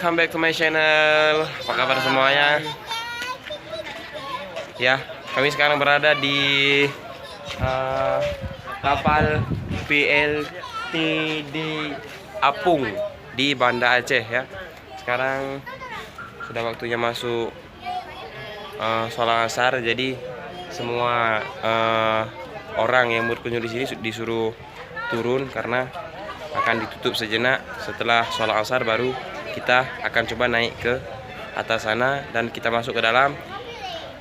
welcome back to my channel. Apa kabar semuanya? Ya, kami sekarang berada di kapal PLTD Apung di Banda Aceh ya. Sekarang sudah waktunya masuk sholat asar, jadi semua orang yang berkunjung di sini disuruh turun karena akan ditutup sejenak. Setelah sholat asar baru kita akan coba naik ke atas sana dan kita masuk ke dalam.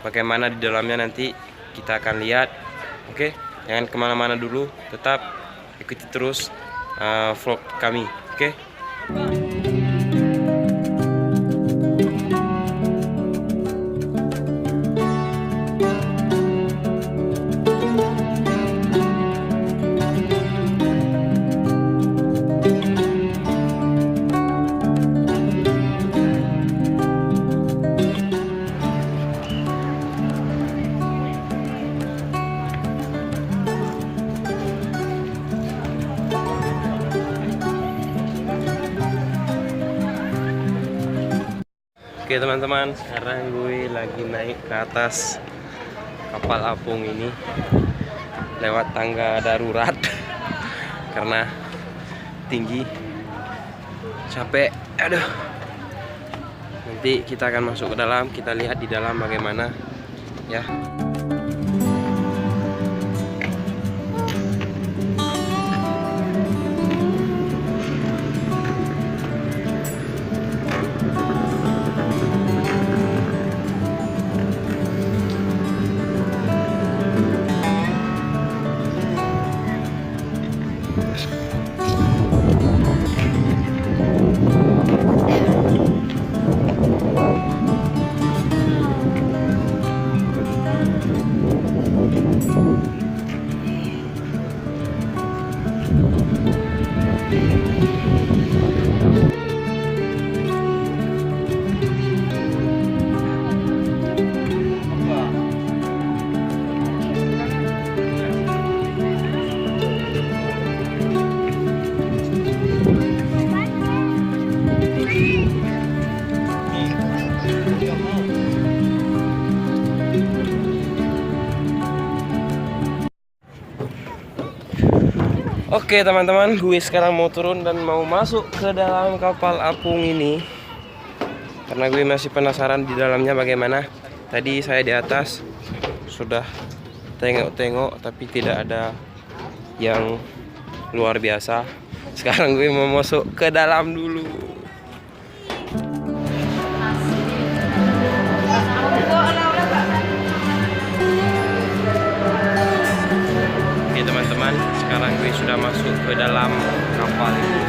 Bagaimana di dalamnya nanti kita akan lihat. Oke, jangan kemana-mana dulu, tetap ikuti terus vlog kami. Oke. Oke teman-teman, sekarang gue lagi naik ke atas kapal apung ini lewat tangga darurat karena tinggi, capek, aduh. Nanti kita akan masuk ke dalam, kita lihat di dalam bagaimana ya. Oke teman-teman, gue sekarang mau turun dan mau masuk ke dalam kapal apung ini karena gue masih penasaran di dalamnya bagaimana. Tadi saya di atas sudah tengok-tengok tapi tidak ada yang luar biasa. Sekarang gue mau masuk ke dalam dulu. Oke teman-teman, sekarang gue sudah masuk ke dalam kapal ini.